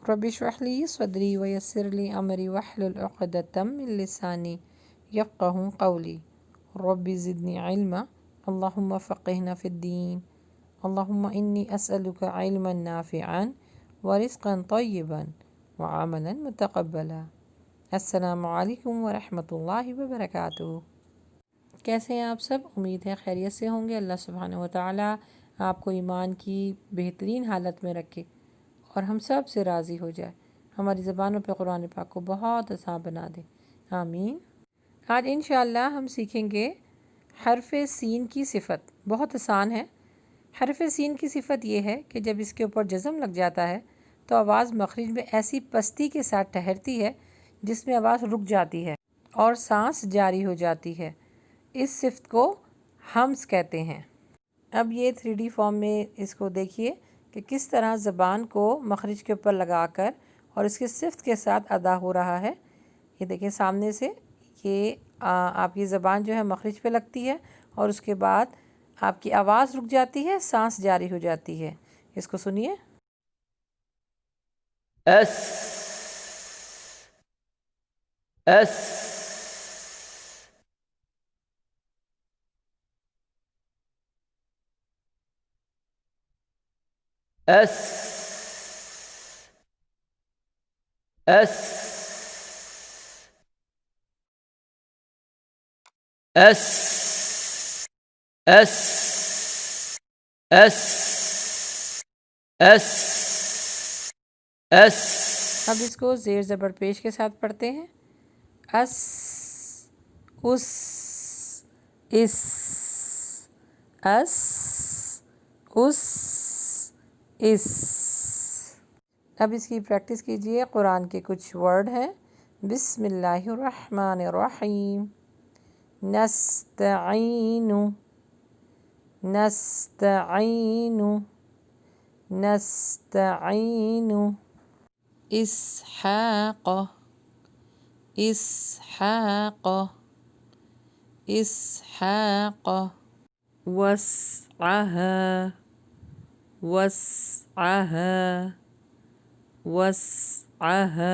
رب اشرح لی صدری ویسر لی امری واحلل عقدۃ من لسانی یفقہوا قولی رب زدنی علما اللہم فقہنا فی الدین اللہم انی اسألک علما نافعا ورزقا طیبا وعملا متقبلا۔ السلام علیکم ورحمۃ اللہ وبرکاتہ۔ کیسے ہیں آپ سب؟ امید ہے خیریت سے ہوں گے۔ اللہ سبحانہ وتعالی آپ کو ایمان کی بہترین حالت میں رکھے اور ہم سب سے راضی ہو جائے، ہماری زبانوں پہ قرآن پاک کو بہت آسان بنا دے، آمین۔ آج انشاءاللہ ہم سیکھیں گے حرف سین کی صفت۔ بہت آسان ہے۔ حرف سین کی صفت یہ ہے کہ جب اس کے اوپر جزم لگ جاتا ہے تو آواز مخرج میں ایسی پستی کے ساتھ ٹھہرتی ہے جس میں آواز رک جاتی ہے اور سانس جاری ہو جاتی ہے۔ اس صفت کو ہمز کہتے ہیں۔ اب یہ 3D فارم میں اس کو دیکھیے کہ کس طرح زبان کو مخرج کے اوپر لگا کر اور اس کے صفت کے ساتھ ادا ہو رہا ہے۔ یہ دیکھیں سامنے سے، یہ آپ کی زبان جو ہے مخرج پہ لگتی ہے اور اس کے بعد آپ کی آواز رک جاتی ہے، سانس جاری ہو جاتی ہے۔ اس کو سنیے۔ اس اس اس اس اس اس اس اس اس۔ اب اس کو زیر زبر پیش کے ساتھ پڑھتے ہیں۔ اس، اس، اس، اس، اس، اس۔ اب اس کی پریکٹس کیجئے۔ قرآن کے کچھ ورڈ ہیں۔ بسم اللہ الرحمن الرحیم، نستعین، نستعین، نستعین، اسحاق، اسحاق، اسحاق، وسعها، وسعها، وسعها،